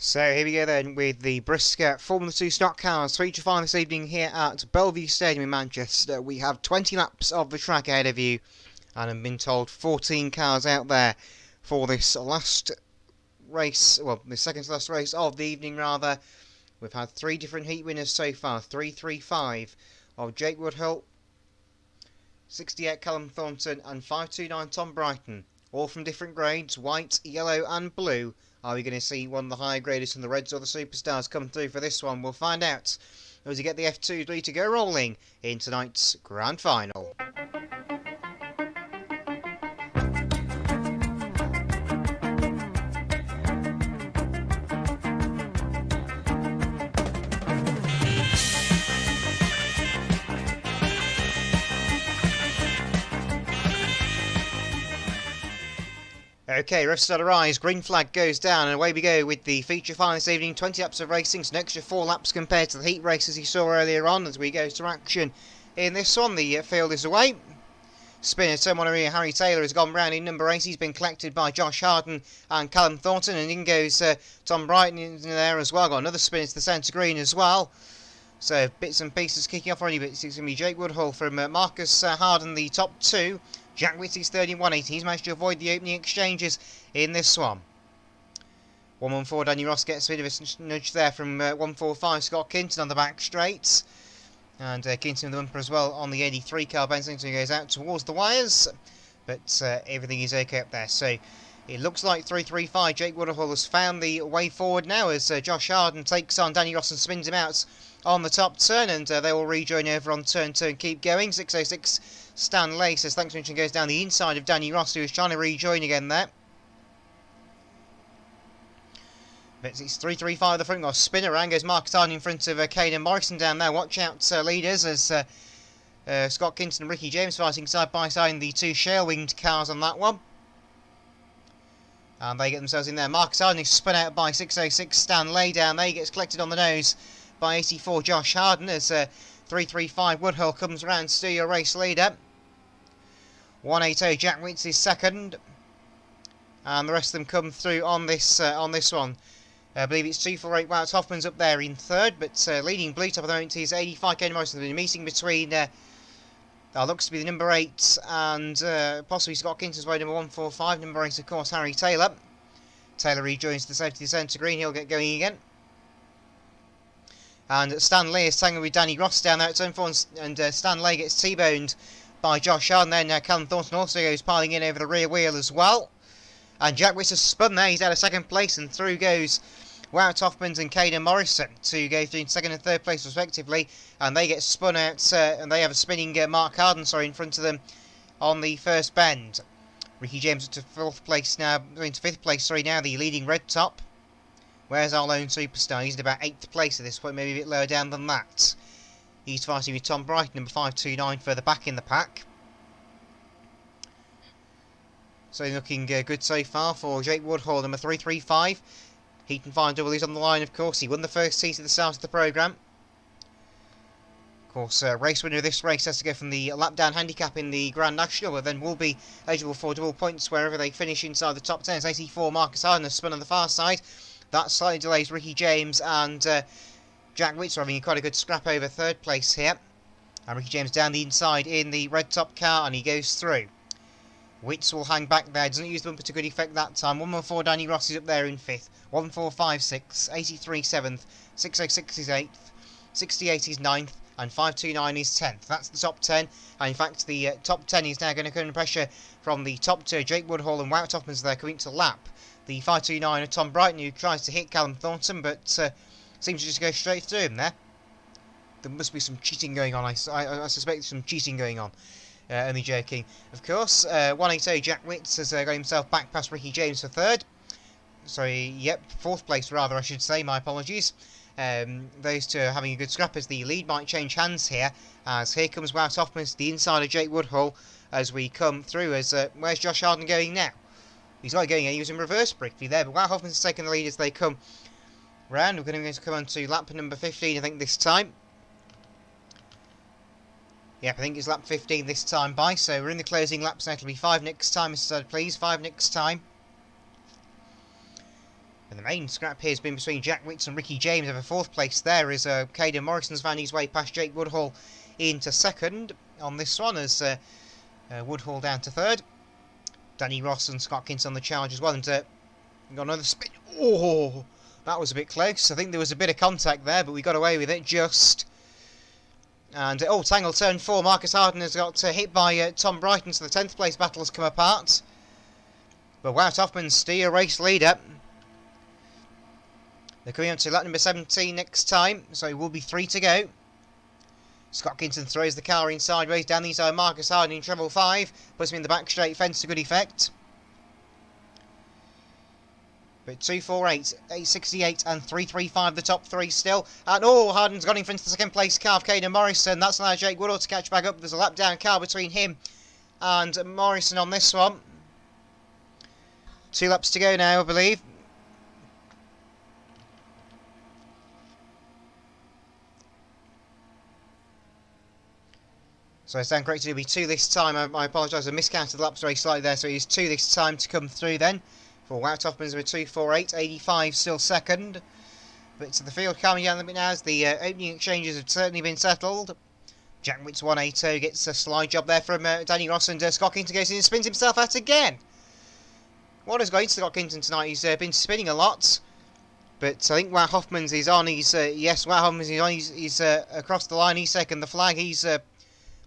So here we go then with the BriSCA Formula 2 stock cars feature final this evening here at Bellevue Stadium in Manchester. We have 20 laps of the track ahead of you, and I've been told 14 cars out there for this last race, well, the second to last race of the evening rather. We've had 3 different heat winners so far, 335 of Jake Woodhull, 68 Callum Thornton and 529 Tom Brighton, all from different grades, white, yellow and blue. Are we going to see one of the higher graders from the Reds or the Superstars come through for this one? We'll find out as we get the F2 lead to go rolling in tonight's Grand Final. Okay, refs start to rise, green flag goes down, and away we go with the feature final this evening. 20 laps of racing, so an extra 4 laps compared to the heat races you saw earlier on as we go to action in this one. The field is away. Spinner, turn 1 area, Harry Taylor has gone round in number 8. He's been collected by Josh Harden and Callum Thornton, and in goes Tom Brighton in there as well. Got another spinner to the centre green as well. So bits and pieces kicking off already, but it's going to be Jake Woodhull from Marcus Harden, the top 2. Jack Whitty's 30-180. He's managed to avoid the opening exchanges in this one. 114, Danny Ross gets a bit of a nudge there from 145, Scott Kinton on the back straight. And Kinton with the bumper as well on the 83 car. Bensington goes out towards the wires, but everything is okay up there. So it looks like 335. Jake Woodhull has found the way forward now as Josh Harden takes on Danny Ross and spins him out on the top turn, and they will rejoin over on turn 2 and keep going. 606 Stan Lace as Thanks Mention goes down the inside of Danny Ross, who is trying to rejoin again there. But it's 335 the front, got a spin around, goes Marcus Harden in front of Caden Morrison down there. Watch out leaders as Scott Kinton and Ricky James fighting side by side in the 2 shale-winged cars on that one. And they get themselves in there. Marcus Harden is spun out by 606 Stan Lay down there. He gets collected on the nose by 84 Josh Harden as 335 Woodhull comes around, still your race leader. 180 Jack Witts is second, and the rest of them come through on this one. I believe it's 248 Wout Hoffman's up there in third, but leading blue top at the moment is 85 Caden Morrison. The meeting between looks to be the number 8 and possibly Scott Kinton's way, number 145. Number 8 of course Harry Taylor. Taylor rejoins the safety centre green. He'll get going again. And Stan Lee is tangled with Danny Ross down there at turn 4, and Stan Lee gets T-boned by Josh Harden. Then Callum Thornton also goes piling in over the rear wheel as well. And Jack Wiss has spun there. He's out of second place, and through goes Wout Hoffman and Caden Morrison to go through in second and third place respectively. And they get spun out, and they have a spinning Mark Harden in front of them on the first bend. Ricky James up to fourth place now, into fifth place, now the leading red top. Where's our lone superstar? He's in about 8th place at this point, maybe a bit lower down than that. He's fighting with Tom Brighton, number 529, further back in the pack. So looking good so far for Jake Woodhull, number 335. Heat and Fire double is on the line, of course. He won the first seat at the start of the programme. Of course, race winner of this race has to go from the lap down handicap in the Grand National, but then will be eligible for double points wherever they finish inside the top 10. It's 84 Marcus Harden has spun on the far side. That slightly delays Ricky James, and Jack Witts are having quite a good scrap over third place here. And Ricky James down the inside in the red top car, and he goes through. Witts will hang back there, doesn't use the bumper to good effect that time. 114 Danny Ross is up there in 5th. 1456, 83 7th, 606 is 8th, 68 is 9th, and 529 is 10th. That's the top 10, and in fact the top 10 is now going to come under pressure from the top 2. Jake Woodhull and Wout Hoffman's there coming to lap the 529 of Tom Brighton, who tries to hit Callum Thornton, but seems to just go straight through him there. There must be some cheating going on. I suspect there's some cheating going on. Only joking. Of course, 180 Jack Witts has got himself back past Ricky James for third. Sorry, yep, 4th place rather, I should say. My apologies. Those two are having a good scrap as the lead might change hands here. As here comes Wout Hoffman to the inside of Jake Woodhull as we come through. As where's Josh Harden going now? He's not going, he was in reverse briefly there, but Wout Hoffman's taking the lead as they come round. We're going to come on to lap number 15, I think, this time. Yep, I think it's lap 15 this time by, so we're in the closing laps now. It'll be 5 next time, Mr. Stud, please. 5 next time. And And the main scrap here has been between Jack Witts and Ricky James over 4th place there, as Caden Morrison's found his way past Jake Woodhall into 2nd on this one, as Woodhall down to 3rd. Danny Ross and Scott Kint on the charge as well, and got another spin. Oh, that was a bit close. I think there was a bit of contact there, but we got away with it just. And Tangle turn 4. Marcus Harden has got hit by Tom Brighton, so the 10th place battle has come apart. But Wout Hoffman's still race leader. They're coming up to lap number 17 next time, so it will be 3 to go. Scott Kinton throws the car in sideways down the inside. Marcus Harden in treble 5, puts him in the back straight fence to good effect. But 248, 868 and 335 the top 3 still. And Harden's got in front of the 2nd place car of Caden Morrison. That's allowed Jake Woodall to catch back up. There's a lap down car between him and Morrison on this one. 2 laps to go now, I believe. So I stand corrected, it'll be 2 this time. I apologise, I miscounted the laps very slightly there, so it is 2 this time to come through then. For Wout Hoffman's with 248, 85 still 2nd. But to the field calming down a bit now as the opening exchanges have certainly been settled. Jack Witts 180 gets a slide job there from Danny Ross, and Scott Kinton goes in and spins himself out again. What has got into Scott Kinton tonight? He's been spinning a lot. But I think Wout Hoffman's is on. Wout Hoffman's is on. He's across the line. He's second the flag. He's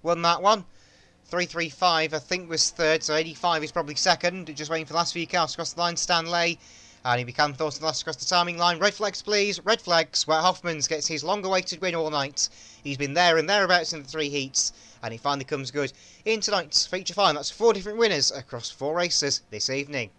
won that one. 335 I think was 3rd, so 85 is probably 2nd. Just waiting for the last few cars across the line. Stanley, and he becomes thought the last across the timing line. Red flags please, red flags. Wout Hoffman's gets his long awaited win all night. He's been there and thereabouts in the 3 heats, and he finally comes good in tonight's feature final. That's 4 different winners across 4 races this evening.